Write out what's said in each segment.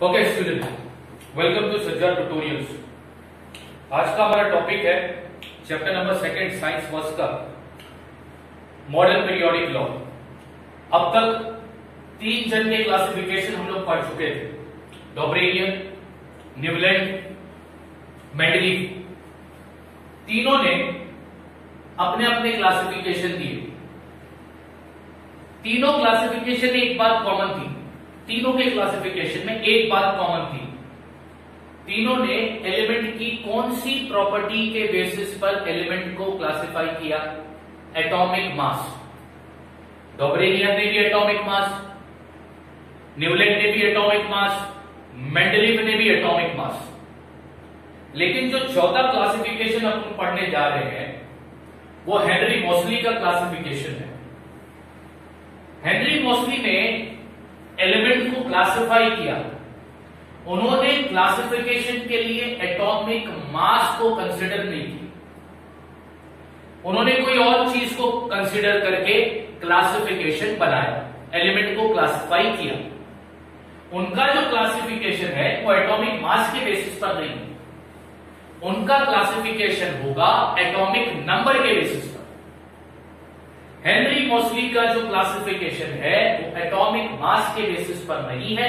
Okay student, welcome to सज्जा tutorials. आज का हमारा टॉपिक है चैप्टर नंबर 2 साइंस फर्स्ट का मॉडर्न पीरियोडिक लॉ। अब तक 3 जन के क्लासिफिकेशन हम लोग पढ़ चुके थे, डॉबरेलियन, न्यूलैंड, मेंडलीफ। तीनों ने अपने अपने क्लासिफिकेशन दिए। तीनों क्लासिफिकेशन में एक बात कॉमन थी, तीनों के क्लासिफिकेशन में एक बात कॉमन थी, तीनों ने एलिमेंट की कौन सी प्रॉपर्टी के बेसिस पर एलिमेंट को क्लासिफाई किया? Atomic mass. डॉबरेलियन ने भी एटॉमिक मास, न्यूलैंड ने भी एटॉमिक मास, मेंडलीफ ने भी एटॉमिक मास। लेकिन जो 14 क्लासिफिकेशन अपन पढ़ने जा रहे हैं वो हेनरी मोसली का क्लासिफिकेशन है। हेनरी मोसली ने एलिमेंट को क्लासिफाई किया। उन्होंने क्लासिफिकेशन के लिए एटॉमिक मास को कंसिडर नहीं किया, उन्होंने कोई और चीज को कंसिडर करके क्लासिफिकेशन बनाया, एलिमेंट को क्लासिफाई किया। उनका जो क्लासिफिकेशन है वो एटॉमिक मास के बेसिस पर नहीं है, उनका क्लासिफिकेशन होगा एटॉमिक नंबर के बेसिस पर। हेनरी मोसली का जो क्लासिफिकेशन है वो एटॉमिक मास के बेसिस पर नहीं है।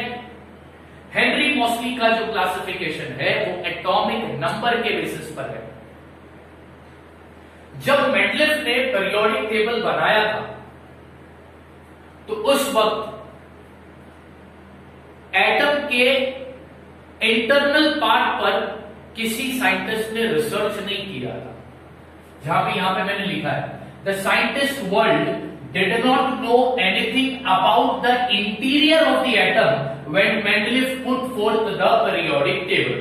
हेनरी मोसली का जो क्लासिफिकेशन है वो एटॉमिक नंबर के बेसिस पर है। जब मेंडलीफ ने पीरियोडिक टेबल बनाया था तो उस वक्त एटम के इंटरनल पार्ट पर किसी साइंटिस्ट ने रिसर्च नहीं किया था। यहां पे मैंने लिखा है, the scientist world did not know anything about the interior of the atom when Mendeleev put fourth the periodic table.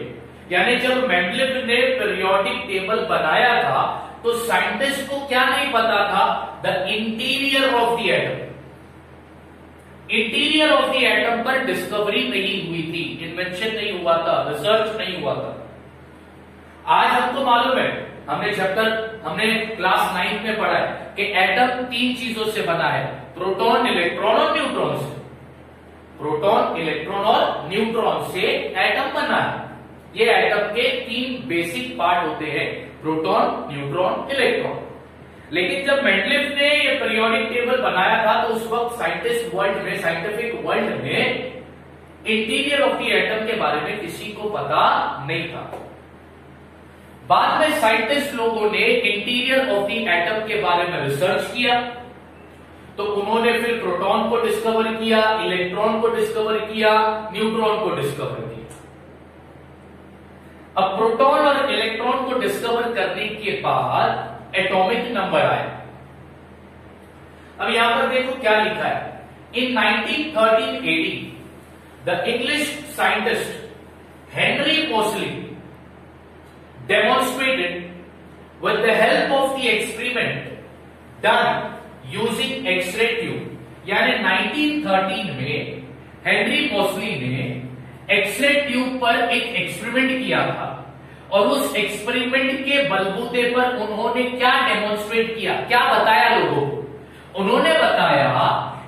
यानी जब मेंडलीफ ने पीरियोडिक टेबल बनाया था तो साइंटिस्ट को क्या नहीं पता था? The interior of the atom. Interior of the atom पर डिस्कवरी नहीं हुई थी, इन्वेंशन नहीं हुआ था, रिसर्च नहीं हुआ था। आज हमको मालूम है, हमने क्लास 9 में पढ़ा है कि एटम 3 चीजों से बना है, प्रोटॉन, इलेक्ट्रॉन और न्यूट्रॉन से। प्रोटॉन, इलेक्ट्रॉन और न्यूट्रॉन से एटम बना है। ये एटम के 3 बेसिक पार्ट होते हैं, प्रोटॉन, न्यूट्रॉन, इलेक्ट्रॉन। लेकिन जब मेंडलीफ ने ये पीरियोडिक टेबल बनाया था तो उस वक्त साइंटिस्ट वर्ल्ड में, साइंटिफिक वर्ल्ड में इंटीरियर ऑफ द एटम के बारे में किसी को पता नहीं था। बाद में साइंटिस्ट लोगों ने इंटीरियर ऑफ द एटम के बारे में रिसर्च किया तो उन्होंने फिर प्रोटॉन को डिस्कवर किया, इलेक्ट्रॉन को डिस्कवर किया, न्यूट्रॉन को डिस्कवर किया। अब प्रोटॉन और इलेक्ट्रॉन को डिस्कवर करने के बाद एटॉमिक नंबर आए। अब यहां पर देखो क्या लिखा है, इन 1913 AD the English scientist Henry Moseley demonstrated with the help of the experiment done using X-ray tube। यानी 1913 में हेनरी मोसली ने एक्सरे ट्यूब पर एक एक्सपेरिमेंट किया था और उस एक्सपेरिमेंट के बलबूते पर उन्होंने क्या डेमोन्स्ट्रेट किया, क्या बताया लोगों को? उन्होंने बताया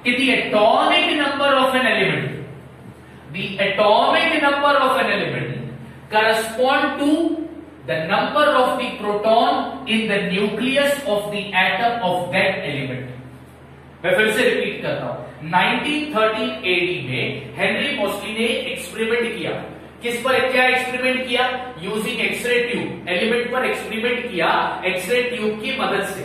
कि the atomic number of an element, the atomic number of an element correspond to the number of the proton in the nucleus of the atom of that element। मैं फिर से रिपीट करता हूं, 1913 AD में हेनरी मोसली ने experiment किया। किस पर क्या एक्सपेरिमेंट किया? यूजिंग एक्सरे ट्यूब, एलिमेंट पर एक्सपेरिमेंट किया एक्सरे ट्यूब की मदद से।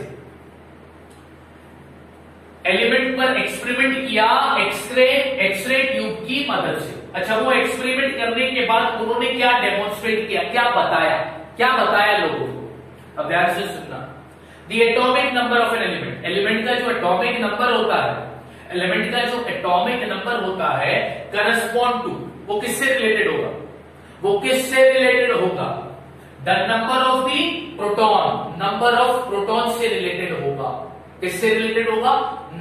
एलिमेंट पर एक्सपेरिमेंट किया एक्सरे ट्यूब की मदद से। अच्छा, वो एक्सपेरिमेंट करने के बाद उन्होंने क्या डेमोन्स्ट्रेट किया, क्या बताया लोगों को? अब ध्यान से सुनना, the atomic number of an element, element का जो एटॉमिक नंबर होता है, एलिमेंट का जो एटॉमिक नंबर होता है करस्पॉन्ड टू, वो किससे रिलेटेड होगा? The number of the proton, number of proton से रिलेटेड होगा। किससे रिलेटेड होगा?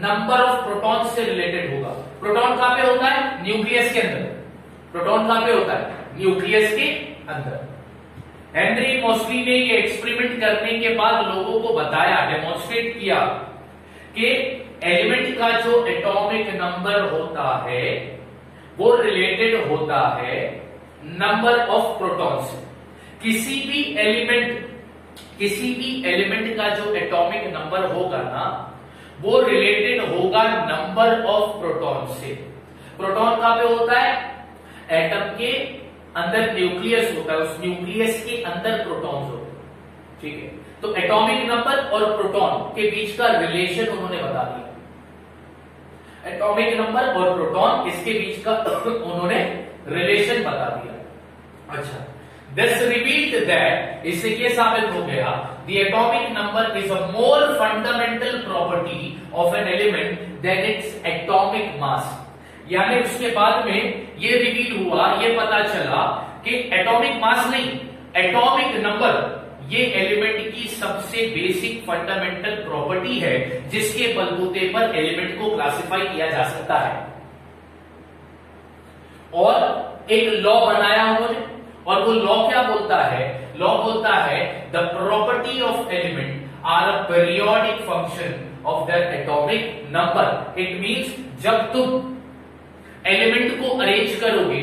नंबर ऑफ प्रोटॉन से रिलेटेड होगा। प्रोटॉन कहां पे होता है? न्यूक्लियस के अंदर। प्रोटॉन कहां पे होता है? न्यूक्लियस के अंदर। हेनरी मोसली ने ये एक्सपेरिमेंट करने के बाद लोगों को बताया, डेमोन्स्ट्रेट किया कि एलिमेंट का जो एटॉमिक नंबर होता है वो रिलेटेड होता है नंबर ऑफ प्रोटॉन से। किसी भी एलिमेंट का जो एटॉमिक नंबर होगा ना, वो रिलेटेड होगा नंबर ऑफ प्रोटॉन से। प्रोटॉन कहां पे होता है? एटम के अंदर न्यूक्लियस होता है, उस न्यूक्लियस के अंदर प्रोटॉन्स होते हैं। ठीक है, तो एटॉमिक नंबर और प्रोटॉन के बीच का रिलेशन उन्होंने बता दिया। एटॉमिक नंबर और प्रोटॉन इसके बीच का उन्होंने रिलेशन बता दिया। अच्छा, दिस रिवील्ड दैट, इससे ये साबित हो गया the atomic number is a more fundamental property of an element than its atomic mass. यानी उसके बाद में ये रिवील हुआ, ये पता चला कि एटॉमिक मास नहीं, एटॉमिक नंबर ये एलिमेंट की सबसे बेसिक फंडामेंटल प्रॉपर्टी है जिसके बलबूते पर एलिमेंट को क्लासिफाई किया जा सकता है। और एक लॉ बनाया उन्होंने, और वो लॉ क्या बोलता है? लॉ बोलता है the property of element are a periodic function of their atomic number. It means जब तुम एलिमेंट को अरेंज करोगे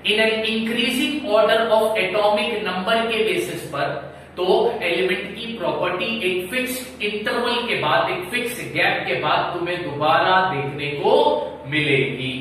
in an increasing order of atomic number के बेसिस पर, तो एलिमेंट की प्रॉपर्टी एक फिक्स इंटरवल के बाद, एक फिक्स गैप के बाद तुम्हें दोबारा देखने को मिलेगी।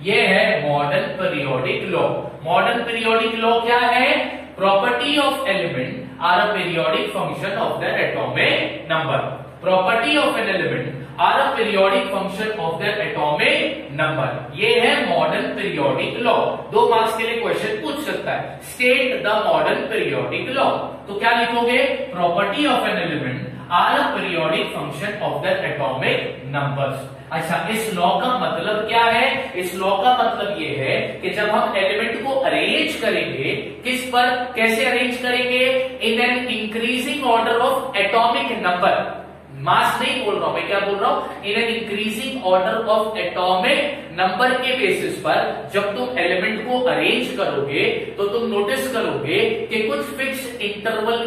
यह है modern periodic law. Modern periodic law क्या है? Property of element are a periodic function of their atomic number. Property of an element are a periodic function of their atomic number. ये है मॉडर्न पीरियोडिक लॉ। 2 मार्क्स के लिए question पूछ सकता है, state the modern periodic law. तो क्या लिखोगे? Property of an element are a periodic function of their atomic numbers. अच्छा, इस लॉ का मतलब क्या है? इस लॉ का मतलब ये है कि जब हम एलिमेंट को अरेंज करेंगे, किस पर, कैसे अरेंज करेंगे? In an increasing order of atomic number. Mass नहीं बोल रहा हूं मैं, क्या बोल रहा हूं? In an increasing order of atomic number के बेसिस पर जब तुम एलिमेंट को अरेंज करोगे तो तुम नोटिस करोगे कि कुछ फिक्स्ड इंटरवल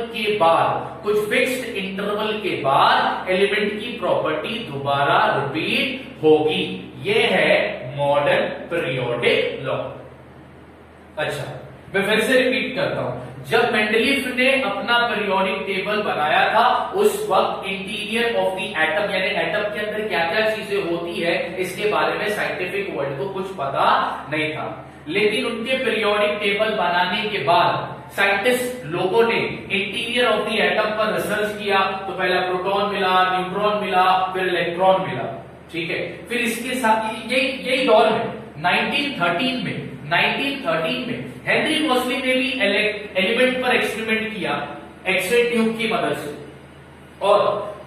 के बाद एलिमेंट की प्रॉपर्टी दोबारा रिपीट होगी। ये है मॉडर्न पीरियोडिक लॉ। अच्छा, मैं फिर से रिपीट करता हूं। जब मेंडलीफ ने अपना पीरियोडिक टेबल बनाया था, उस वक्त इंटीरियर ऑफ द एटम, यानी एटम के अंदर क्या क्या चीजें होती है, इसके बारे में साइंटिफिक वर्ल्ड को कुछ पता नहीं था। लेकिन उनके पीरियोडिक टेबल बनाने के बाद साइंटिस्ट लोगों ने इंटीरियर ऑफ द एटम पर रिसर्च किया। तो पहला प्रोटॉन मिला, न्यूट्रॉन मिला, फिर इलेक्ट्रॉन मिला। ठीक है, फिर इसके साथ यही दौर में 1913 में हेनरी मोसली ने भी एलिमेंट पर एक्सपेरिमेंट किया एक्सरे ट्यूब की मदद से, और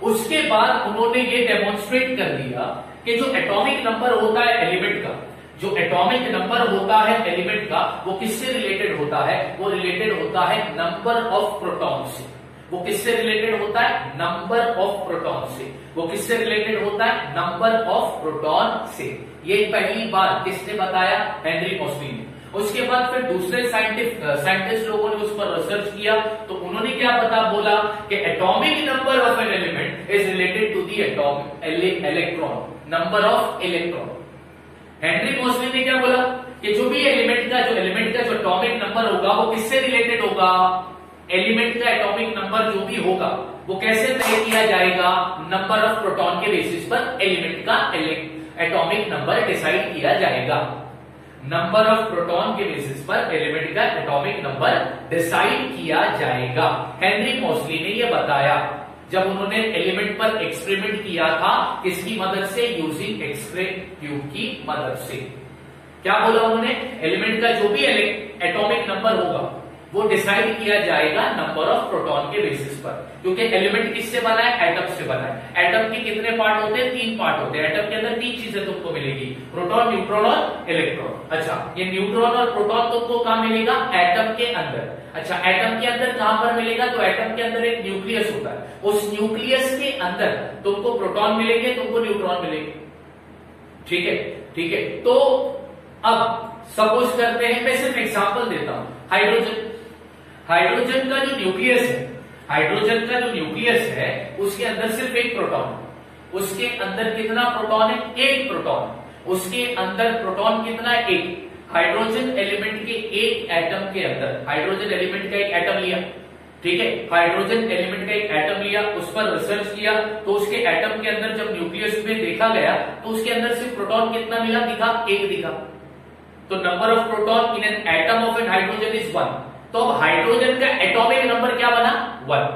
उसके बाद उन्होंने ये डेमोन्स्ट्रेट कर दिया कि जो एटॉमिक नंबर होता है एलिमेंट का, जो एटॉमिक नंबर होता है एलिमेंट का, वो किससे रिलेटेड होता है? वो रिलेटेड होता है नंबर ऑफ प्रोटॉन से। वो किससे रिलेटेड होता है? नंबर ऑफ प्रोटॉन से। वो किससे रिलेटेड होता है? नंबर ऑफ प्रोटॉन से। ये पहली बार किसने बताया? हेनरी मोसली ने। उसके बाद फिर दूसरे साइंटिस्ट लोगों ने उस पर रिसर्च किया, तो उन्होंने क्या बोला कि atomic number of an element is related to the electron, number of electron. Henry Moseley ने क्या बोला कि जो भी एलिमेंट का जो एटॉमिक नंबर होगा वो किससे रिलेटेड होगा? एलिमेंट का एटॉमिक नंबर जो भी होगा वो कैसे तय किया जाएगा? नंबर ऑफ प्रोटॉन के बेसिस पर एलिमेंट का एटॉमिक नंबर डिसाइड किया जाएगा। नंबर ऑफ प्रोटॉन के बेसिस पर एलिमेंट का एटॉमिक नंबर डिसाइड किया जाएगा। हेनरी मोसली ने यह बताया जब उन्होंने एलिमेंट पर एक्सपेरिमेंट किया था, किसकी मदद से? यूजिंग एक्सरे ट्यूब की मदद से। क्या बोला उन्होंने? एलिमेंट का जो भी एटॉमिक नंबर होगा वो डिसाइड किया जाएगा नंबर ऑफ प्रोटॉन के बेसिस पर, क्योंकि एलिमेंट किससे बना है? एटम से बना है। एटम के कितने पार्ट होते हैं? 3 पार्ट होते हैं। एटम के अंदर 3 चीजें तुमको मिलेगी, प्रोटॉन, न्यूट्रॉन और इलेक्ट्रॉन। अच्छा, ये न्यूट्रॉन और प्रोटॉन तुमको कहां मिलेगा? एटम के अंदर। अच्छा, एटम के अंदर कहां पर मिलेगा? तो एटम के अंदर एक न्यूक्लियस होता है, उस न्यूक्लियस के अंदर तुमको प्रोटॉन मिलेंगे, तुमको न्यूट्रॉन मिलेंगे। ठीक है, ठीक है। तो अब सपोज करते हैं, मैं सिर्फ एग्जांपल देता हूं, हाइड्रोजन का जो न्यूक्लियस है उसके अंदर सिर्फ एक प्रोटॉन, उसके अंदर कितना प्रोटॉन है? एक प्रोटॉन। उसके अंदर प्रोटॉन कितना है? एक। हाइड्रोजन एलिमेंट के एक एटम के अंदर, हाइड्रोजन एलिमेंट का एक एटम लिया, ठीक है, हाइड्रोजन एलिमेंट का एक एटम लिया, उस पर रिसर्च किया, तो उसके एटम के अंदर जब न्यूक्लियस में देखा गया तो उसके अंदर से प्रोटॉन कितना मिला, दिखा, एक दिखा। तो number of proton in an atom of an hydrogen is 1। तो अब हाइड्रोजन का एटॉमिक नंबर क्या बना, 1।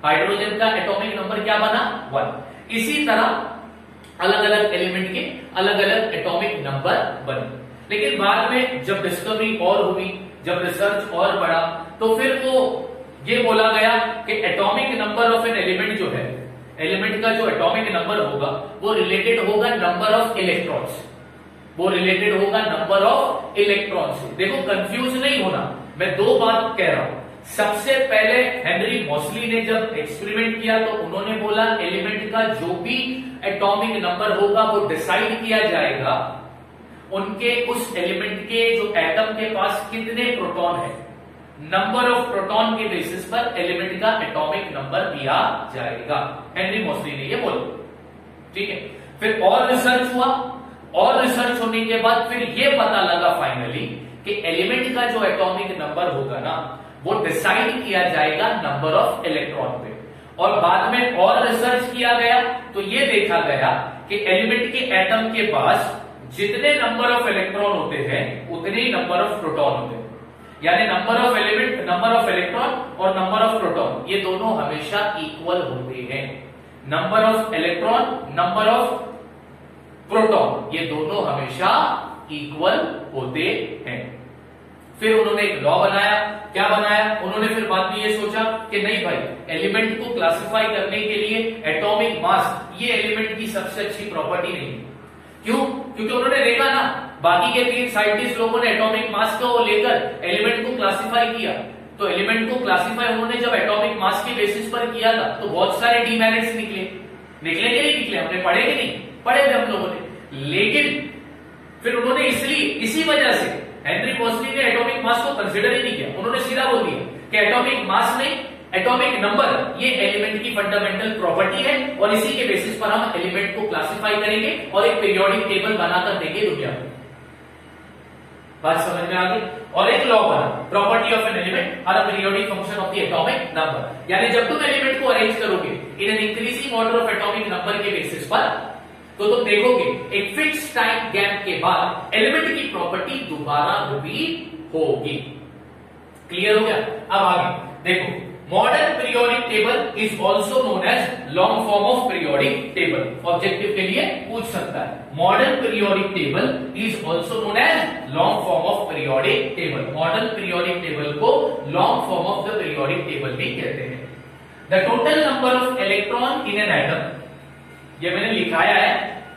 हाइड्रोजन का एटॉमिक नंबर क्या बना, 1। इसी तरह अलग अलग एलिमेंट के अलग अलग एटॉमिक नंबर बने। लेकिन बाद में जब डिस्कवरी और हुई, जब रिसर्च और बढ़ा, तो फिर वो ये बोला गया कि atomic number of an element जो है, एलिमेंट का जो एटॉमिक नंबर होगा वो रिलेटेड होगा नंबर ऑफ इलेक्ट्रॉन्स, वो रिलेटेड होगा नंबर ऑफ इलेक्ट्रॉन्स से। देखो कंफ्यूज नहीं होना, मैं दो बात कह रहा हूं। सबसे पहले हेनरी मॉसली ने जब एक्सपेरिमेंट किया तो उन्होंने बोला एलिमेंट का जो भी एटॉमिक नंबर होगा वो डिसाइड किया जाएगा उनके उस एलिमेंट के जो एटम के पास कितने प्रोटॉन है, नंबर ऑफ प्रोटॉन के बेसिस पर एलिमेंट का एटॉमिक नंबर दिया जाएगा। हेनरी मॉसली ने ये बोला, ठीक है। फिर और रिसर्च हुआ, और रिसर्च होने के बाद फिर ये पता लगा फाइनली कि एलिमेंट का जो एटॉमिक नंबर होगा ना वो डिसाइड किया जाएगा नंबर ऑफ इलेक्ट्रॉन पे। और बाद में और रिसर्च किया गया तो ये देखा गया कि एलिमेंट के एटम के पास जितने नंबर ऑफ इलेक्ट्रॉन होते हैं उतने ही नंबर ऑफ प्रोटॉन होते हैं, यानी number of element, number of electron और नंबर ऑफ प्रोटॉन ये दोनों हमेशा इक्वल होते हैं। Number of electron, number of proton ये दोनों हमेशा इक्वल होते हैं। फिर उन्होंने एक लॉ बनाया, क्या बनाया, उन्होंने फिर बाद में ये सोचा कि नहीं भाई, एलिमेंट को क्लासिफाई करने के लिए एटॉमिक मास ये एलिमेंट की सबसे अच्छी प्रॉपर्टी नहीं है। क्यों? क्योंकि उन्होंने देखा ना बाकी के 3 साइंटिस्ट लोगों ने एटॉमिक मास को लेकर एलिमेंट को क्लासिफाई किया, तो एलिमेंट को क्लासिफाई उन्होंने जब एटॉमिक मास के बेसिस पर किया था तो बहुत सारे डीमेरिट्स निकले कि नहीं निकले, हमने पढ़े कि नहीं पढ़े थे हम लोगों ने। लेकिन फिर उन्होंने इसलिए इसी वजह से हेनरी मॉसली ने एटॉमिक मास को कंसीडर ही नहीं किया, उन्होंने सीधा बोल दिया कि एटॉमिक मास नहीं, एटॉमिक नंबर ये एलिमेंट की फंडामेंटल प्रॉपर्टी है और इसी के बेसिस पर हम एलिमेंट को क्लासिफाई करेंगे और एक पीरियोडिक टेबल बनाकर देंगे दुनिया में। बात समझ में आ गई? और एक लॉ बना, प्रॉपर्टी ऑफ एन एलिमेंट और periodic function of the atomic number, यानी जब तुम एलिमेंट को अरेंज करोगे in an increasing order of atomic number के बेसिस पर तो तुम देखोगे एक फिक्स टाइम गैप के बाद एलिमेंट की प्रॉपर्टी दोबारा रिपीट होगी। क्लियर हो गया? अब आगे देखो, modern periodic table is also known as long form of periodic table. Objective के लिए पूछ सकता है, modern periodic table is also known as long form of periodic table. Modern periodic table को long form of the periodic table भी कहते हैं। The total number of electron in an atom, ये मैंने लिखाया है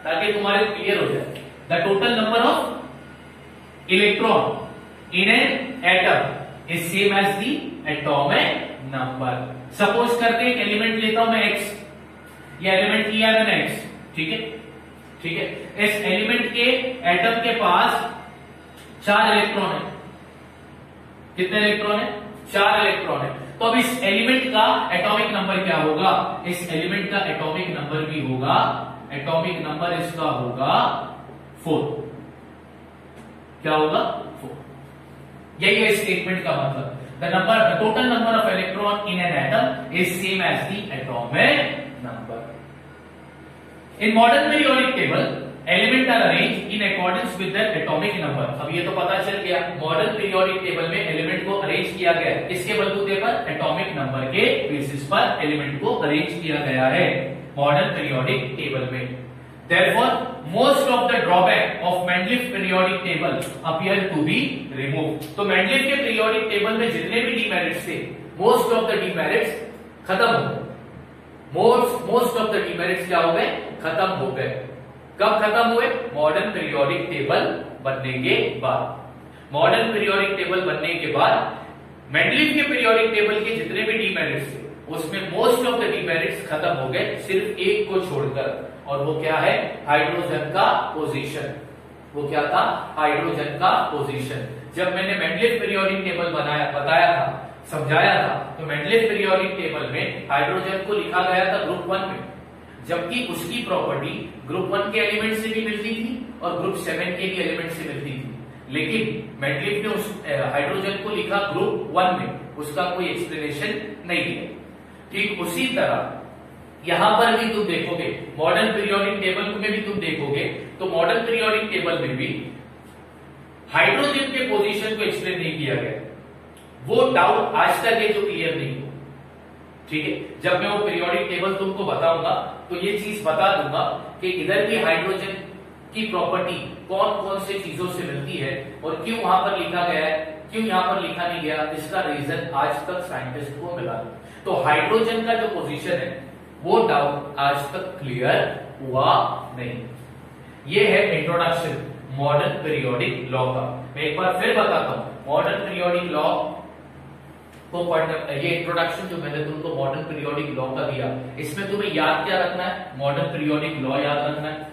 ताकि तुम्हारे क्लियर हो जाए। The total number of electron in an atom is same as the atomic number. Suppose करते हैं एलिमेंट लेता हूं मैं x, ये एलिमेंट लिया है मैंने x, ठीक है, ठीक है। इस एलिमेंट के एटम के पास 4 इलेक्ट्रॉन है। कितने इलेक्ट्रॉन है? 4 इलेक्ट्रॉन है। तो अब इस एलिमेंट का एटॉमिक नंबर क्या होगा? इस एलिमेंट का एटॉमिक नंबर भी होगा, एटॉमिक नंबर इसका होगा 4। क्या होगा? 4। यही है स्टेटमेंट का मतलब। The total number of electron in an atom is same as the atomic number. In modern periodic table, elements are arranged in accordance with their atomic number. अब ये तो पता चल गया, मॉडर्न पीरियोडिक टेबल में element को arrange किया गया है इसके बलबूते पर, एटॉमिक नंबर के बेसिस पर एलिमेंट को अरेंज किया गया है मॉडर्न पीरियोडिक टेबल में। Therefore, most of the drawback of Mendeleev periodic table appear to be removed. तो Mendeleev के periodic table में जितने भी demerits थे, most of the demerits खत्म हो गए। most of the demerits क्या हो गए? खत्म हो गए। कब खत्म हुए? मॉडर्न पीरियोडिक टेबल बनने के बाद। मॉडर्न पीरियोडिक टेबल बनने के बाद मेंडलीव के पीरियोडिक टेबल के जितने भी डीमेरिट्स थे उसमें मोस्ट ऑफ द डीमेरिट्स खत्म हो गए, सिर्फ एक को छोड़कर, और वो क्या है? हाइड्रोजन का पोजीशन। वो क्या था? हाइड्रोजन का पोजीशन। जब मैंने मेंडलीव पीरियोडिक टेबल बताया था, समझाया था, तो मेंडलीव पीरियोडिक टेबल में हाइड्रोजन को लिखा गया था ग्रुप 1 में, जबकि उसकी प्रॉपर्टी ग्रुप 1 के एलिमेंट से भी मिलती थी और ग्रुप 7 के भी एलिमेंट से मिलती थी। लेकिन मेंडलीफ ने उस हाइड्रोजन को लिखा ग्रुप 1 में, उसका कोई एक्सप्लेनेशन नहीं दिया। ठीक उसी तरह यहां पर भी तुम देखोगे, मॉडर्न पीरियोडिक टेबल में भी तुम देखोगे तो मॉडर्न पीरियोडिक टेबल में भी हाइड्रोजन के पोजीशन को एक्सप्लेन नहीं किया गया। वो डाउट आज तक है जो क्लियर नहीं हो। ठीक है, जब मैं वो पीरियोडिक टेबल तुमको बताऊंगा तो ये चीज बता दूंगा कि इधर की हाइड्रोजन की प्रॉपर्टी कौन कौन से चीजों से मिलती है और क्यों वहां पर लिखा गया है, क्यों यहां पर लिखा नहीं गया, इसका रीजन आज तक साइंटिस्ट को मिला। तो हाइड्रोजन का जो पोजीशन है वो डाउट आज तक क्लियर हुआ नहीं। ये है इंट्रोडक्शन मॉडर्न पीरियोडिक लॉ का। मैं एक बार फिर बताता हूं, मॉडर्न पीरियोडिक लॉ को पढ़ने, ये इंट्रोडक्शन जो मैंने तुमको मॉडर्न पीरियोडिक लॉ का दिया, इसमें तुम्हें याद क्या रखना है, मॉडर्न पीरियोडिक लॉ याद रखना है।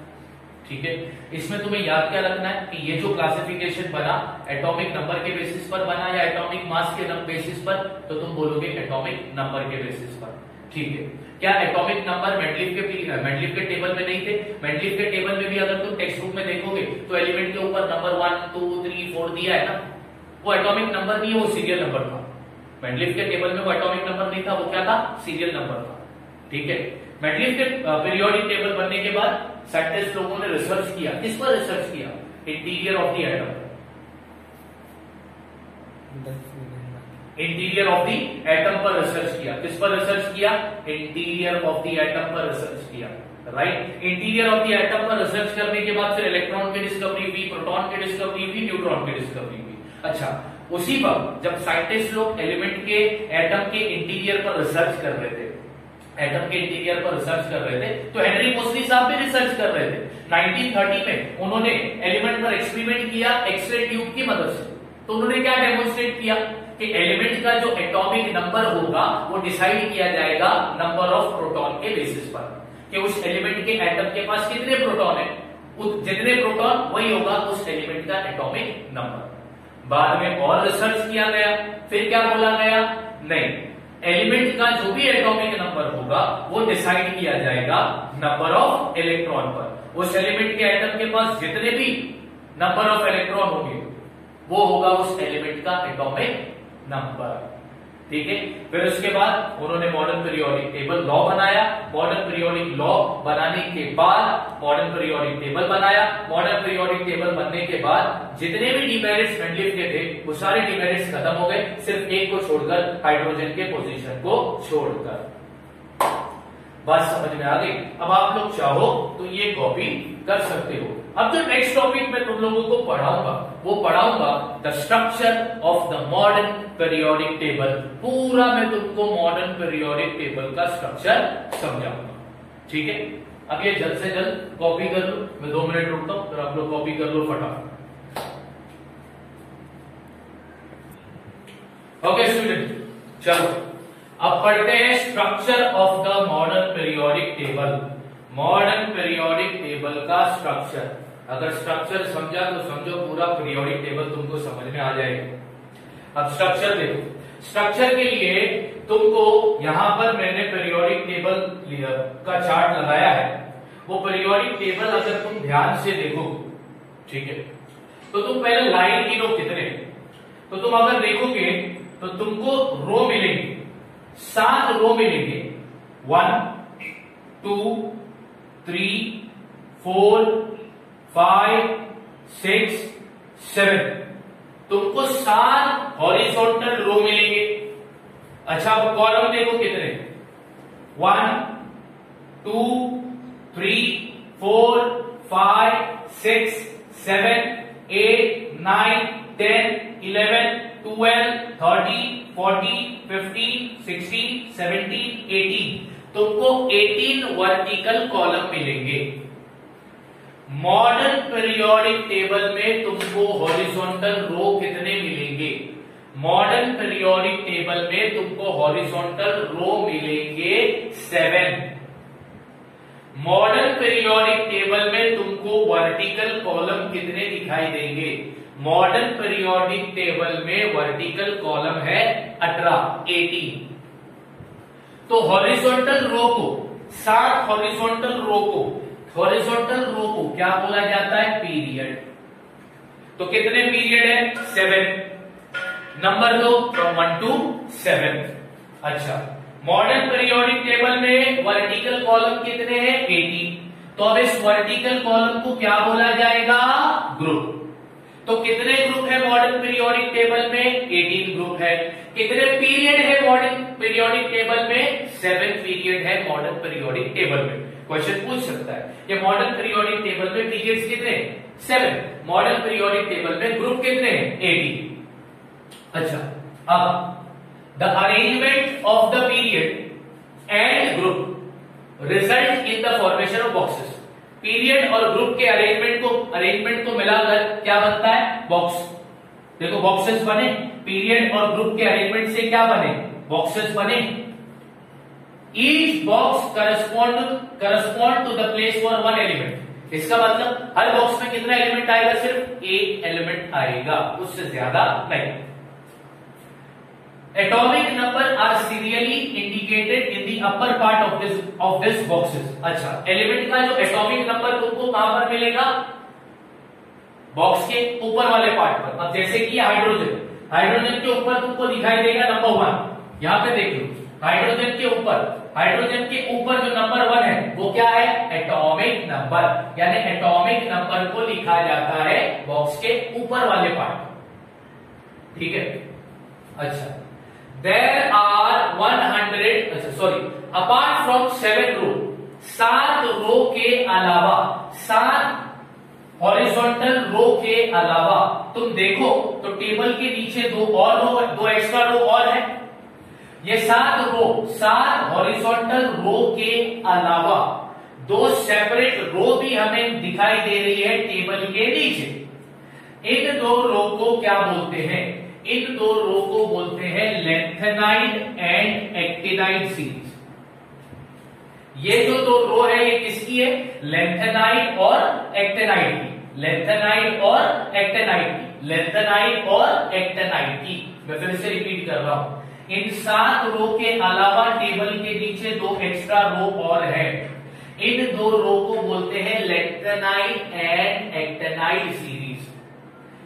ठीक है, इसमें तुम्हें याद क्या रखना है कि ये जो क्लासिफिकेशन बना एटॉमिक नंबर के बेसिस पर बना या एटॉमिक मास के बेसिस पर, तो तुम बोलोगे एटॉमिक नंबर के बेसिस पर। ठीक है, क्या एटॉमिक नंबर मेंडलीफ के टेबल में नहीं थे? मेंडलीफ के टेबल में भी अगर तुम टेक्स्ट बुक में देखोगे तो एलिमेंट के ऊपर नंबर 1 2 3 4 दिया है ना, वो एटॉमिक नंबर नहीं है, वो सीरियल नंबर था। मेंडलीफ के टेबल में वो एटॉमिक नंबर नहीं था, वो क्या था, सीरियल नंबर था। ठीक है, मेंडलीफ के पीरियोडिक टेबल बनने के बाद साइंटिस्ट लोगों ने रिसर्च किया। किस पर रिसर्च किया? Interior of the atom, interior of the atom पर रिसर्च किया। किस पर रिसर्च किया? इंटीरियर ऑफ द एटम पर रिसर्च किया। Right, interior of the atom पर रिसर्च करने के बाद फिर इलेक्ट्रॉन की डिस्कवरी हुई, प्रोटॉन की डिस्कवरी हुई, न्यूट्रॉन की डिस्कवरी हुई। अच्छा, उसी वक्त जब साइंटिस्ट लोग एलिमेंट के एटम के इंटीरियर पर रिसर्च कर रहे थे, एटम के इंटीरियर पर रिसर्च कर रहे थे, तो हेनरी मोसली साहब भी रिसर्च कर रहे थे। 1930 में उन्होंने एलिमेंट पर एक्सपेरिमेंट किया एक्सरे ट्यूब की मदद से। तो उन्होंने क्या डेमोन्स्ट्रेट किया कि एलिमेंट का जो एटॉमिक नंबर होगा वो डिसाइड किया जाएगा नंबर ऑफ प्रोटॉन के बेसिस पर, कि उस एलिमेंट के एटम के पास कितने प्रोटॉन है, जितने प्रोटॉन वही होगा उस एलिमेंट का एटॉमिक नंबर। बाद में और रिसर्च किया गया, फिर क्या बोला गया, नहीं, एलिमेंट का जो भी एटॉमिक नंबर होगा वो डिसाइड किया जाएगा नंबर ऑफ इलेक्ट्रॉन पर। उस एलिमेंट के एटम के पास जितने भी नंबर ऑफ इलेक्ट्रॉन होंगे वो होगा उस एलिमेंट का एटॉमिक नंबर। ठीक है, फिर उसके बाद उन्होंने मॉडर्न पीरियोडिक टेबल लॉ बनाया। मॉडर्न पीरियोडिक लॉ बनाने के बाद मॉडर्न पीरियोडिक टेबल बनाया। मॉडर्न पीरियोडिक टेबल बनने के बाद जितने भी डिमेरिट्स मेंडलीफ के थे वो सारे डिमेरिट्स खत्म हो गए, सिर्फ एक को छोड़कर, हाइड्रोजन के पोजीशन को छोड़कर। बात समझ में आ गई? अब आप लोग चाहो तो ये कॉपी कर सकते हो। अब जो नेक्स्ट टॉपिक मैं तुम लोगों को पढ़ाऊंगा वो पढ़ाऊंगा the structure of the modern periodic table. पूरा मैं तुमको मॉडर्न पीरियोडिक टेबल का स्ट्रक्चर समझाऊंगा। ठीक है, अब ये जल्द से जल्द कॉपी कर लो। मैं 2 मिनट रुकता हूं, फिर आप लोग कॉपी कर लो फटाफट। ओके स्टूडेंट, चलो अब पढ़ते हैं structure of the modern periodic table. Modern periodic table का स्ट्रक्चर, अगर स्ट्रक्चर समझा तो समझो पूरा पीरियोडिक टेबल तुमको समझ में आ जाएगा। अब स्ट्रक्चर देखो, स्ट्रक्चर के लिए तुमको यहां पर मैंने पीरियोडिक टेबल का चार्ट लगाया है। वो पीरियोडिक टेबल अगर तुम ध्यान से देखो, ठीक है, तो तुम पहले लाइन गिनो कितने, तो तुम अगर देखोगे तो तुमको रो मिलेंगे, 7 रो मिलेंगे। 1 2 3 4 5 6 7, तुमको 7 हॉरिजॉन्टल रो मिलेंगे। अच्छा, अब कॉलम देखो कितने, 1 2 3 4 5 6 7 8 9 10 11 12 13 14 15 16 17 18, तुमको 18 वर्टिकल कॉलम मिलेंगे। मॉडर्न पीरियोडिक टेबल में तुमको हॉरिजॉन्टल रो कितने मिलेंगे? मॉडर्न पीरियोडिक टेबल में तुमको हॉरिजॉन्टल रो मिलेंगे 7। मॉडर्न पीरियोडिक टेबल में तुमको वर्टिकल कॉलम कितने दिखाई देंगे? मॉडर्न पीरियोडिक टेबल में वर्टिकल कॉलम है 18। तो हॉरिजॉन्टल रो को, 7 हॉरिजॉन्टल रो को क्या बोला जाता है? पीरियड। तो कितने पीरियड है? 7। Number 2 from 1 to 7। अच्छा, मॉडर्न पीरियोडिक टेबल में वर्टिकल कॉलम कितने हैं? 18। तो अब इस वर्टिकल कॉलम को क्या बोला जाएगा? ग्रुप। तो कितने ग्रुप है मॉडर्न पीरियोडिक टेबल में? 18 ग्रुप है। कितने पीरियड है मॉडर्न पीरियोडिक टेबल में? 7 पीरियड है मॉडर्न पीरियोडिक टेबल में। क्वेश्चन पूछ सकता है कि मॉडर्न पीरियोडिक टेबल में पीरियड्स कितने? 7। मॉडर्न पीरियोडिक टेबल में ग्रुप कितने हैं? 18। अच्छा, अब the arrangement of the period and group result in the formation of boxes. Period और ग्रुप के अरेंजमेंट को मिलाकर क्या बनता है? बॉक्स। देखो बॉक्सेस बने, पीरियड और ग्रुप के अरेंजमेंट से क्या बने? बॉक्सेस बने। Each box correspond to the place for one element. इसका मतलब हर बॉक्स में कितना एलिमेंट आएगा? सिर्फ एक एलिमेंट आएगा, उससे ज्यादा नहीं। Atomic number are serially indicated in the upper part of this boxes. अच्छा, एलिमेंट का जो एटॉमिक नंबर तुमको कहां पर मिलेगा? बॉक्स के ऊपर वाले पार्ट पर। अब जैसे कि हाइड्रोजन के ऊपर तुमको दिखाई देगा नंबर 1। यहां पे देख लो, हाइड्रोजन के ऊपर जो नंबर 1 है वो क्या है? Atomic number. यानी एटॉमिक नंबर को लिखा जाता है बॉक्स के ऊपर वाले पार्ट। ठीक है। अच्छा, there are 100 apart from 7 रो, 7 रो के अलावा, 7 हॉरिजॉन्टल रो के अलावा तुम देखो तो टेबल के नीचे दो एक्स्ट्रा रो और है। ये 7 हॉरिजॉन्टल रो के अलावा 2 सेपरेट रो भी हमें दिखाई दे रही है टेबल के नीचे। इन 2 रो को क्या बोलते हैं? इन 2 रो को बोलते हैं लेंथेनाइड एंड एक्टिनाइड सीरीज। ये जो 2 रो है ये किसकी है? लेंथेनाइड और एक्टिनाइड की। लेंथेनाइड और एक्टिनाइड की। लेंथेनाइड और एक्टिनाइड की। मैं फिर से रिपीट कर रहा हूं, इन 7 रो के अलावा टेबल के नीचे 2 एक्स्ट्रा रो और है। इन 2 रो को बोलते हैं लेंथेनाइड एंड एक्टिनाइड सीरीज।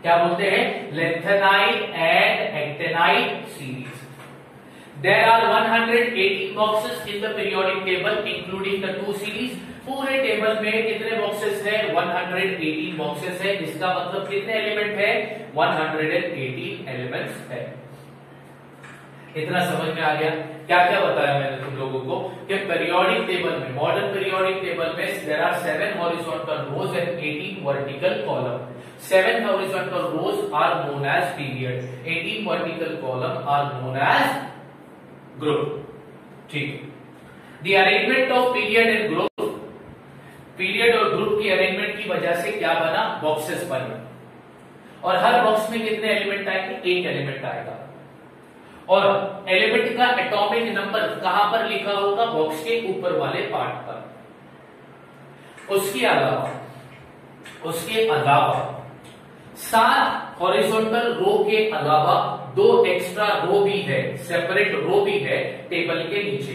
क्या बोलते हैं? Lanthanide and actinide series. There are 118 boxes in the periodic table including the 2 series. पूरे टेबल में कितने बॉक्सेस है? 118 बॉक्सेस है। इसका मतलब कितने एलिमेंट है? 118 एलिमेंट्स है। इतना समझ में आ गया? क्या क्या बताया मैंने तुम लोगों को कि पीरियोडिक टेबल में, मॉडर्न पीरियोडिक टेबल में there are 7 horizontal rows and 18 vertical column. 7 horizontal rows are known as period, 18 vertical column are known as group. ठीक। The arrangement of period and group, period और group की arrangement की वजह से क्या बना? Boxes बने। और हर बॉक्स में कितने एलिमेंट आएंगे? एक एलिमेंट आएगा। और एलिमेंट का एटॉमिक नंबर कहां पर लिखा होगा? बॉक्स के ऊपर वाले पार्ट पर। उसके अलावा 7 हॉरिजॉन्टल रो के अलावा 2 एक्स्ट्रा रो भी है, सेपरेट रो भी है टेबल के नीचे।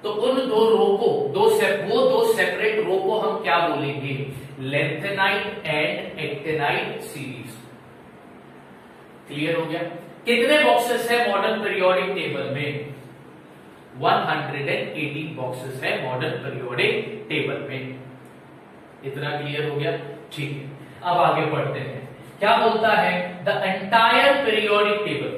तो उन 2 रो को, वो 2 सेपरेट रो को हम क्या बोलेंगे? Lanthanide and actinide series. Clear हो गया? कितने बॉक्सेस है मॉडर्न पीरियोडिक टेबल में? 118 बॉक्सेस है मॉडर्न पीरियोडिक टेबल में। इतना क्लियर हो गया? ठीक है, अब आगे बढ़ते हैं। क्या बोलता है? The entire periodic table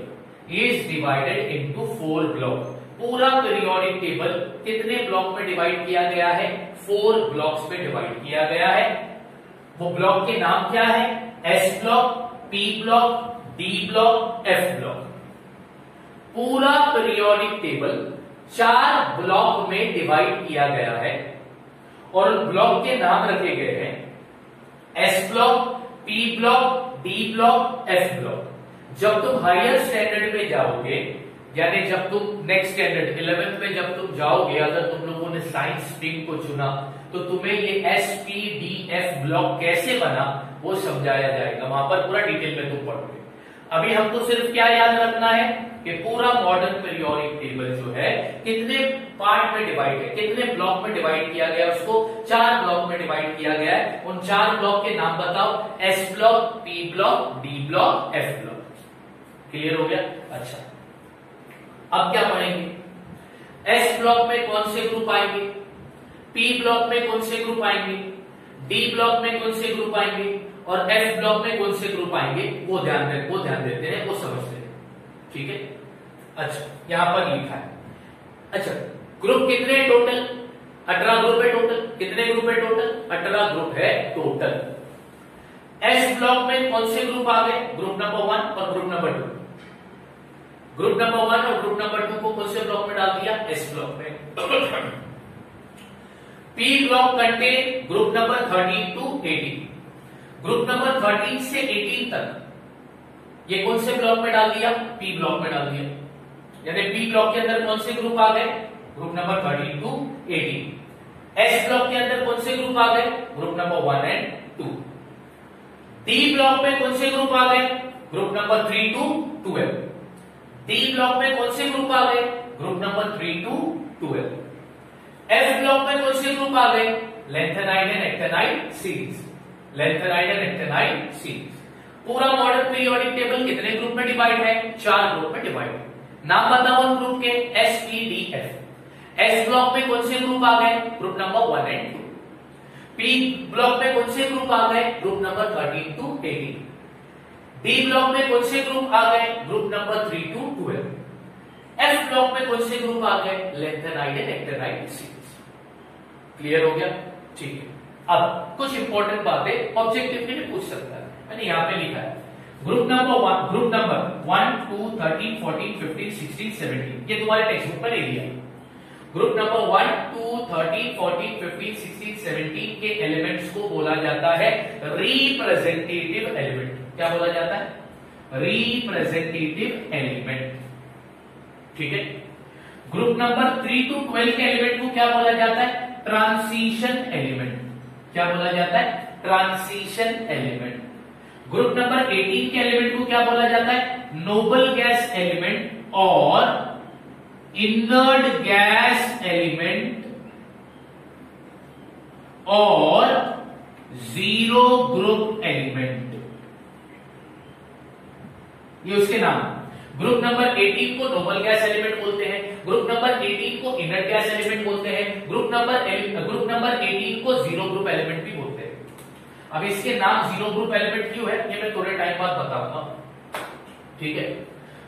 is divided into 4 block. पूरा पीरियोडिक टेबल कितने ब्लॉक में डिवाइड किया गया है? 4 ब्लॉक्स में डिवाइड किया गया है। वो ब्लॉक के नाम क्या है? S block, P block, D block, F block. पूरा पीरियोडिक टेबल 4 ब्लॉक में डिवाइड किया गया है और ब्लॉक के नाम रखे गए हैं S block, P block, D block, F block. जब तुम हायर स्टैंडर्ड में जाओगे, यानी जब तुम नेक्स्ट स्टैंडर्ड 11th में जब तुम जाओगे, अगर तुम लोगों ने साइंस स्ट्रीम को चुना तो तुम्हें ये S, P, D, F block कैसे बना वो समझाया जाएगा। वहां पर पूरा डिटेल में तुम पढ़ोगे। अभी हमको सिर्फ क्या याद रखना है कि पूरा मॉडर्न पीरियोडिक टेबल जो है कितने पार्ट में डिवाइड है, कितने ब्लॉक में डिवाइड किया गया है, उसको 4 ब्लॉक में डिवाइड किया गया है। उन 4 ब्लॉक के नाम बताओ, S block, P block, D block, F block. Clear हो गया? अच्छा, अब क्या पढ़ेंगे? एस ब्लॉक में कौन से ग्रुप आएंगे, पी ब्लॉक में कौन से ग्रुप आएंगे, डी ब्लॉक में कौन से ग्रुप आएंगे और एफ ब्लॉक में कौन से ग्रुप आएंगे, वो ध्यान देते हैं, वो समझते हैं। ठीक है? अच्छा, यहां पर लिखा है। अच्छा, ग्रुप कितने हैं टोटल? 18 ग्रुप है टोटल। कितने ग्रुप है टोटल? 18 ग्रुप है टोटल। एस ब्लॉक में कौन से ग्रुप आ गए? ग्रुप नंबर 1 और ग्रुप नंबर 2। ग्रुप नंबर 1 और ग्रुप नंबर 2 को कौन से ब्लॉक में डाल दिया? एस ब्लॉक में। P block contain group number 13 to 18। Group number 13 से 18 तक ये कौन से ब्लॉक में डाल दिया? पी ब्लॉक में डाल दिया। यानी पी ब्लॉक के अंदर कौन से ग्रुप आ गए? Group number 13 to 18। S block के अंदर कौन से ग्रुप आ गए? Group number 1 and 2। D block में कौन से ग्रुप आ गए? Group number 3 to 12। D block में कौन से ग्रुप आ गए? Group number 3 to 12। F block में कौन से ग्रुप आ गए? Lanthanide and actinide series. Lanthanide and actinide series. पूरा मॉडर्न पीरियोडिक टेबल कितने ग्रुप में डिवाइड है? 4 ग्रुप में डिवाइड है। नाम बताओ उन ग्रुप के, S, P, D, F. S block में कौन से ग्रुप आ गए? Group number 1 and 2। P block में कौन से ग्रुप आ गए? Group number 13 to 18। D block में कौन से ग्रुप आ गए? Group number 3 to 12। F block में कौन से ग्रुप आ गए? Lanthanide and actinide series. Clear हो गया? ठीक है। अब कुछ इंपॉर्टेंट बातें ऑब्जेक्टिव के लिए पूछ सकता है। मैंने यहां पे लिखा है ग्रुप नंबर 1, ग्रुप नंबर 1, 2, 13, 14, 15, 16, 17। ये तुम्हारे टेक्स्ट बुक में ले लिया। ग्रुप नंबर 1, 2, 13, 14, 15, 16, 17 के एलिमेंट्स को बोला जाता है रिप्रेजेंटेटिव एलिमेंट। क्या बोला जाता है? Representative element. ठीक है। ग्रुप नंबर 3 टू 12 के एलिमेंट को क्या बोला जाता है? Transition element. क्या बोला जाता है? Transition element. ग्रुप नंबर 18 के एलिमेंट को क्या बोला जाता है? नोबल गैस एलिमेंट और इनर्ट गैस एलिमेंट और जीरो ग्रुप एलिमेंट। ये उसके नाम। ग्रुप नंबर 18 को नोबल गैस एलिमेंट बोलते हैं, ग्रुप नंबर 18 को इनर्ट गैस एलिमेंट बोलते हैं, ग्रुप नंबर 18 को जीरो ग्रुप एलिमेंट भी बोलते हैं। अब इसके नाम जीरो ग्रुप एलिमेंट क्यों है, ये मैं थोड़े टाइम बाद बताऊंगा। ठीक है।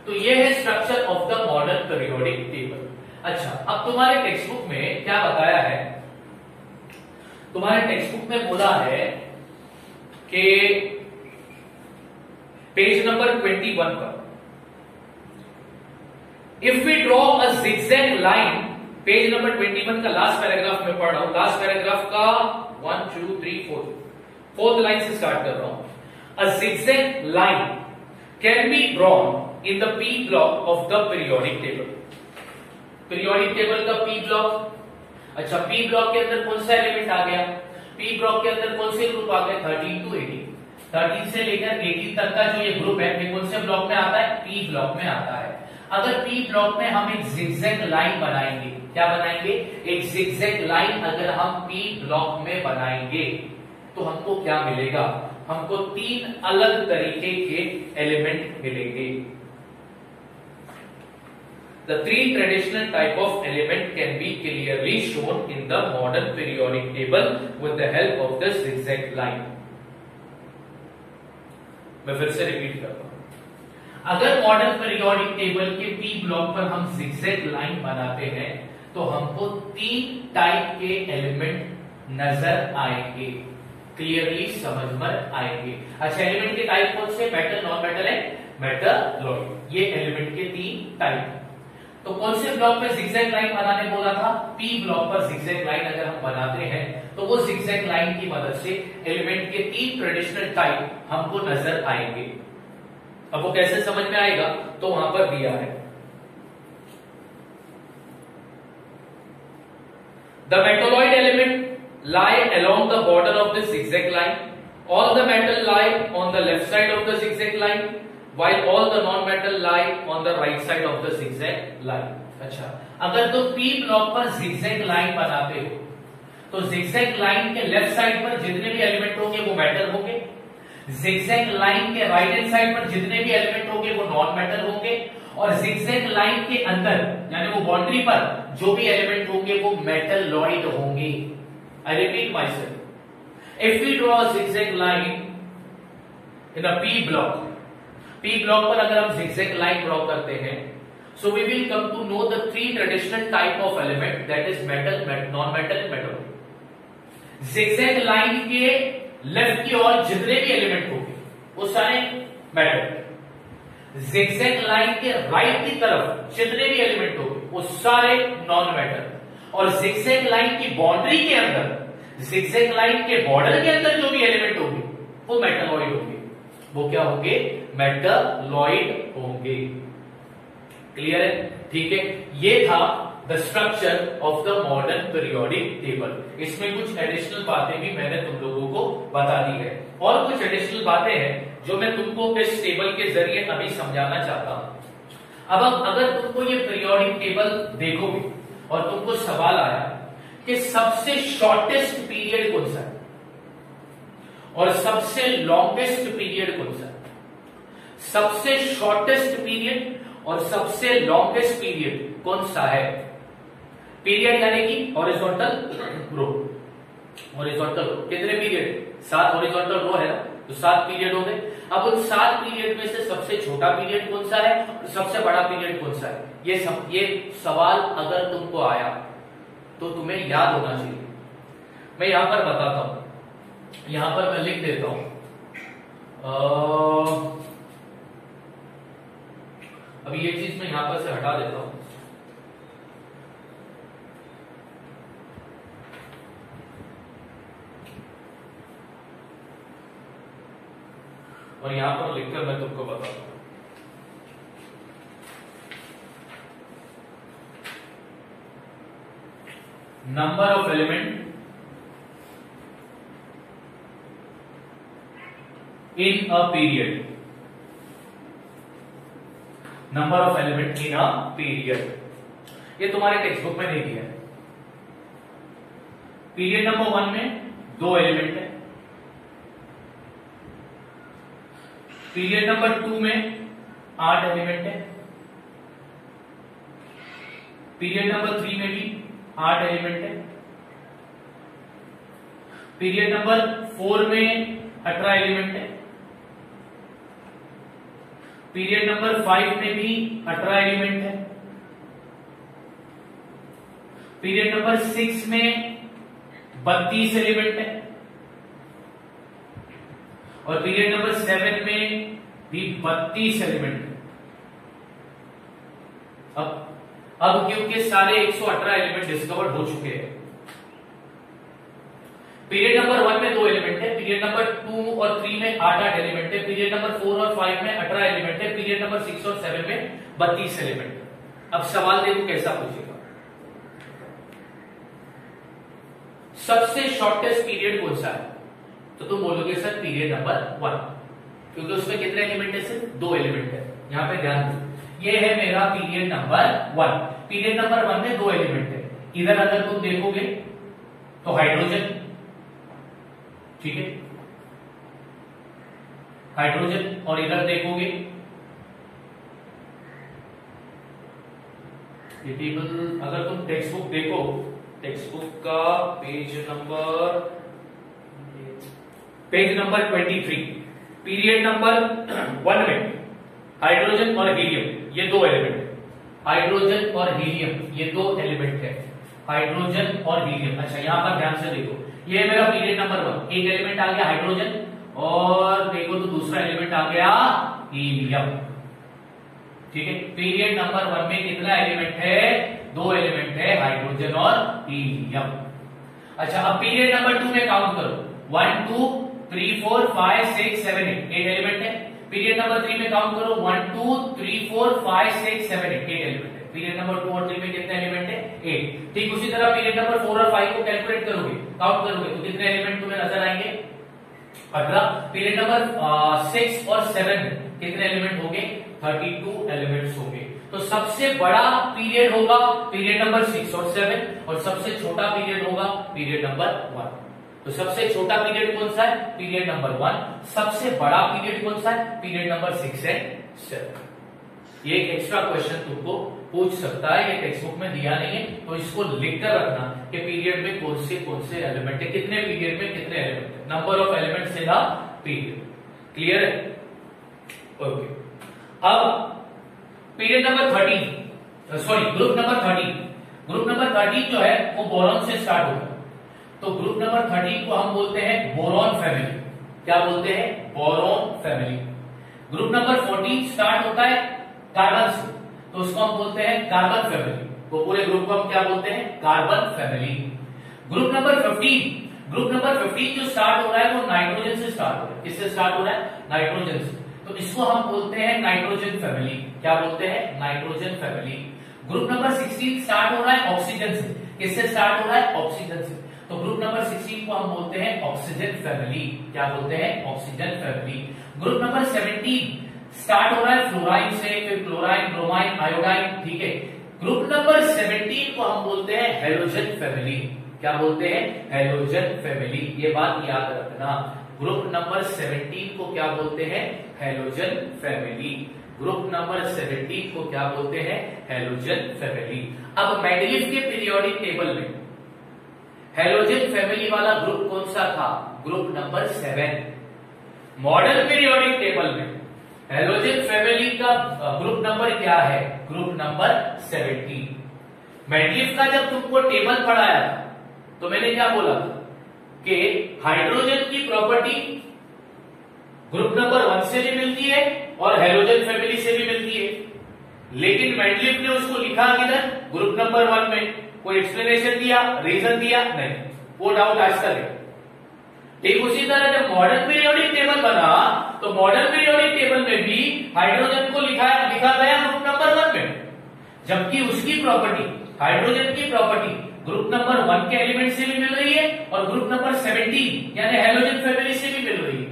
तो ये है structure of the modern periodic table. अच्छा, अब तुम्हारे टेक्स्ट बुक में क्या बताया है? तुम्हारे टेक्स्ट बुक में बोला है कि पेज नंबर 21 पर if we draw a zigzag line, page number 21 का लास्ट पैराग्राफ में पढ़ रहा हूं, लास्ट पैराग्राफ का 1 2 3 4th लाइन से स्टार्ट कर रहा हूं। अ zigzag line can be drawn in the P block of the periodic table. Periodic table का P ब्लॉक। अच्छा, P ब्लॉक के अंदर कौन सा एलिमेंट आ गया? P ब्लॉक के अंदर कौन से ग्रुप आ गए? 13 टू 18। 13 से लेकर 18 तक का जो ये ग्रुप है, ये कौन से ब्लॉक में आता है? P ब्लॉक में आता है। अगर P ब्लॉक में हम एक zigzag लाइन बनाएंगे, क्या बनाएंगे? एक zigzag लाइन अगर हम P ब्लॉक में बनाएंगे तो हमको क्या मिलेगा? हमको 3 अलग तरीके के एलिमेंट मिलेंगे। The 3 traditional type of element can be clearly shown in the modern periodic table with the help of the zigzag line. मैं फिर से रिपीट करता हूं। अगर मॉडर्न पीरियोडिक टेबल के P ब्लॉक पर हम zigzag लाइन बनाते हैं तो हमको 3 टाइप के एलिमेंट नजर आएंगे, क्लियरली समझ में आएंगे। अच्छा, एलिमेंट के टाइप कौन से? Metal, non metal and metalloid. ये एलिमेंट के 3 टाइप। तो कौन से ब्लॉक में zigzag लाइन बनाने बोला था? P ब्लॉक पर zigzag लाइन अगर हम बनाते हैं तो वो zigzag लाइन की मदद से एलिमेंट के 3 ट्रेडिशनल टाइप हमको नजर आएंगे। अब वो कैसे समझ में आएगा? तो वहां पर दिया है, the metalloid element lie along the border of the zigzag line. All the metal lie on the left side of the zigzag line. while all the non-metal lie on the right side of the zigzag line. अच्छा, अगर तुम P block पर zigzag line बनाते हो तो zigzag line के left side पर जितने भी एलिमेंट होंगे वो मेटल होंगे, zigzag लाइन के राइट हैंड साइड पर जितने भी एलिमेंट होंगे वो नॉन मेटल होंगे, और zigzag लाइन के अंदर यानी वो बाउंड्री पर जो भी एलिमेंट होंगे वो मेटलॉइड होंगे. I repeat myself. If we draw a zigzag line in a P block, P block पर अगर हम zigzag line draw करते हैं, so we will come to know the three traditional type of element, that is metal, non-metal, metal. Zigzag line के left की ओर जितने भी element होंगे वो सारे मेटल, zigzag लाइन के राइट की तरफ जितने भी एलिमेंट होंगे वो सारे नॉन मेटल, और zigzag लाइन की बाउंड्री के अंदर, zigzag लाइन के बॉर्डर के अंदर जो भी एलिमेंट होंगे वो मेटलॉइड होंगे. वो क्या होंगे? मेटलॉइड होंगे. क्लियर है? ठीक है. ये था the structure of the modern periodic table. इसमें कुछ एडिशनल बातें भी मैंने तुम लोगों को बता दी है, और कुछ एडिशनल बातें हैं जो मैं तुमको इस टेबल के जरिए अभी समझाना चाहता हूं. अब अगर तुमको ये पीरियोडिक टेबल देखोगे और तुमको सवाल आया कि सबसे शॉर्टेस्ट पीरियड कौन सा है और सबसे लॉन्गेस्ट पीरियड कौन सा है, सबसे शॉर्टेस्ट पीरियड और सबसे लॉन्गेस्ट पीरियड कौन सा है? पीरियड यानी कि हॉरिजॉन्टल रो, हॉरिजॉन्टल रो कितने पीरियड? 7 हॉरिजॉन्टल रो है ना, तो 7 पीरियड हो गए. अब उन 7 पीरियड में से सबसे छोटा पीरियड कौन सा है और सबसे बड़ा पीरियड कौन सा है? ये सवाल अगर तुमको आया तो तुम्हें याद होना चाहिए. मैं यहां पर बताता हूं, यहां पर मैं लिख देता हूं. अभी ये चीज मैं यहां पर से हटा देता हूं. और यहां पर लिखकर मैं तुमको बताता हूं. Number of element in a period, number of element in a period. ये तुम्हारे टेक्स्ट बुक में नहीं दिया है. पीरियड नंबर 1 में 2 एलिमेंट है, पीरियड नंबर 2 में 8 एलिमेंट है, पीरियड नंबर 3 में भी 8 एलिमेंट है, पीरियड नंबर 4 में 18 एलिमेंट है, पीरियड नंबर 5 में भी 18 एलिमेंट है, पीरियड नंबर 6 में 32 एलिमेंट है, और पीरियड नंबर 7 में भी 32 एलिमेंट है. अब क्योंकि सारे 118 एलिमेंट डिस्कवर हो चुके हैं, पीरियड नंबर 1 में 2 एलिमेंट है, पीरियड नंबर 2 और 3 में 8 एलिमेंट है, पीरियड नंबर 4 और 5 में 18 एलिमेंट है, पीरियड नंबर 6 और 7 में 32 एलिमेंट है. अब सवाल देखो कैसा पूछेगा. सबसे शॉर्टेस्ट पीरियड कौन सा है? तो तुम बोलोगे सर पीरियड नंबर 1, क्योंकि उसमें कितने एलिमेंट है? सिर्फ 2 एलिमेंट है. यहां पे ध्यान दो, ये है मेरा पीरियड नंबर 1. पीरियड नंबर 1 में 2 एलिमेंट है. इधर अगर तुम देखोगे तो हाइड्रोजन, ठीक है, हाइड्रोजन, और इधर देखोगे ये टेबल, अगर तुम टेक्स्ट बुक देखो, टेक्स्ट बुक का पेज नंबर 23, पीरियड नंबर 1 में हाइड्रोजन और हीलियम ये 2 एलिमेंट है. हाइड्रोजन और हीलियम ये 2 एलिमेंट है, हाइड्रोजन और हीलियम. अच्छा, यहां पर ध्यान से देखो, ये मेरा पीरियड नंबर 1, एक एलिमेंट आ गया हाइड्रोजन, और देखो तो दूसरा एलिमेंट आ गया हीलियम. ठीक है, पीरियड नंबर 1 में कितना एलिमेंट है? 2 एलिमेंट है, हाइड्रोजन और हीलियम. अच्छा, अब पीरियड नंबर 2 में काउंट करो, 1 2 3 4 5 6 7 8 एलिमेंट है. पीरियड नंबर 3 में काउंट करो, 1 2 3 4 5 6 7 8 एलिमेंट है. पीरियड नंबर 2 और 3 में कितने एलिमेंट है? 8. ठीक उसी तरह पीरियड नंबर 4 और 5 को कैलकुलेट करोगे, काउंट करोगे तो कितने एलिमेंट तुम्हें नजर आएंगे? 18. पीरियड नंबर 6 और 7 कितने एलिमेंट होंगे? 32 एलिमेंट्स होंगे। तो सबसे बड़ा पीरियड होगा पीरियड नंबर 6 और 7 और सबसे छोटा पीरियड होगा पीरियड नंबर 1। तो सबसे छोटा पीरियड कौन सा है? Period number 1। सबसे बड़ा पीरियड कौन सा है? Period number 6 and 7। ये एक एक्स्ट्रा क्वेश्चन तुमको पूछ सकता है, ये टेक्स्ट बुक में दिया नहीं है, तो इसको लिखकर रखना कि पीरियड में कौन से एलिमेंट है, कितने पीरियड में कितने एलिमेंट है, number of elements in the period. Clear है? ओके। अब period number 13, sorry group number 13, group number 13 जो है वो बोरॉन से स्टार्ट होगा। तो ग्रुप नंबर 13 को हम बोलते हैं बोरॉन फैमिली। क्या बोलते हैं? Boron family. Group number 14 start होता है कार्बन से, तो उसको हम बोलते हैं कार्बन फैमिली। तो पूरे ग्रुप को हम क्या बोलते हैं? Carbon family. ग्रुप नंबर 15 जो स्टार्ट हो रहा है वो नाइट्रोजन से स्टार्ट हो रहा है। किससे स्टार्ट हो रहा है? नाइट्रोजन से। तो इसको हम बोलते हैं नाइट्रोजन फैमिली। क्या बोलते हैं? Nitrogen family. Group number 16 start हो रहा है ऑक्सीजन से। किससे स्टार्ट हो रहा है? ऑक्सीजन से। तो ग्रुप नंबर 16 को हम बोलते हैं ऑक्सीजन फैमिली। क्या बोलते हैं? Oxygen family. Group number 17 start हो रहा है फ्लोराइन से, फिर क्लोराइन, ब्रोमाइन, आयोडाइन। ठीक है। ग्रुप नंबर 17 को हम बोलते हैं हेलोजन फैमिली। क्या बोलते हैं? Halogen family. ये बात याद रखना। ग्रुप नंबर 17 को क्या बोलते हैं? Halogen family. ग्रुप नंबर 17 को क्या बोलते हैं? Halogen family. अब मेंडलीफ के पीरियोडिक टेबल में हेलोजन फैमिली वाला ग्रुप कौन सा था? Group number 7। Modern periodic table में हेलोजन फैमिली का ग्रुप नंबर क्या है? Group number 17। मेंडलीफ का जब तुमको टेबल पढ़ाया था तो मैंने क्या बोला था कि हाइड्रोजन की प्रॉपर्टी ग्रुप नंबर 1 से भी मिलती है और हेलोजन फैमिली से भी मिलती है, लेकिन मेंडलीफ ने उसको लिखा किधर? ग्रुप नंबर 1 में। कोई एक्सप्लेनेशन दिया, रीजन दिया? नहीं। वो डाउट आज तक है। ठीक उसी तरह जब मॉडर्न पीरियोडिक टेबल बना तो मॉडर्न पीरियोडिक टेबल में भी हाइड्रोजन को लिखा गया ग्रुप नंबर 1 में, जबकि उसकी प्रॉपर्टी, हाइड्रोजन की प्रॉपर्टी ग्रुप नंबर 1 के एलिमेंट से भी मिल रही है और ग्रुप नंबर 17 यानी हेलोजन फैमिली से भी मिल रही है,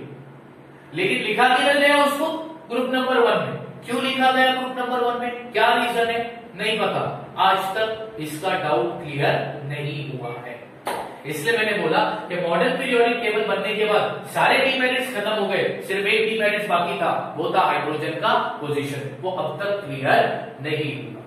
लेकिन लिखा किधर गया उसको? ग्रुप नंबर 1 में। क्यों लिखा गया ग्रुप नंबर 1 में? क्या रीजन है? नहीं पता। आज तक इसका डाउट क्लियर नहीं हुआ है। इसलिए मैंने बोला कि मॉडर्न पीरियोडिक टेबल बनने के बाद सारे डीमेरिट्स खत्म हो गए, सिर्फ एक डीमेरिट बाकी था, वो था हाइड्रोजन का पोजीशन। वो अब तक क्लियर नहीं हुआ।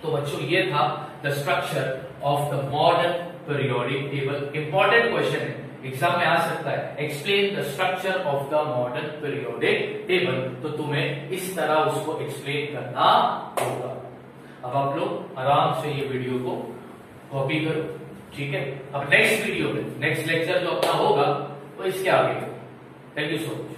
तो बच्चों ये था the structure of the modern periodic table. Important question है, एग्जाम में आ सकता है। Explain the structure of the modern periodic table. तो तुम्हें इस तरह उसको एक्सप्लेन करना होगा। अब आप लोग आराम से ये वीडियो को कॉपी करो। ठीक है। अब नेक्स्ट वीडियो में, नेक्स्ट लेक्चर जो अपना होगा वो इसके आगे। Thank you so much.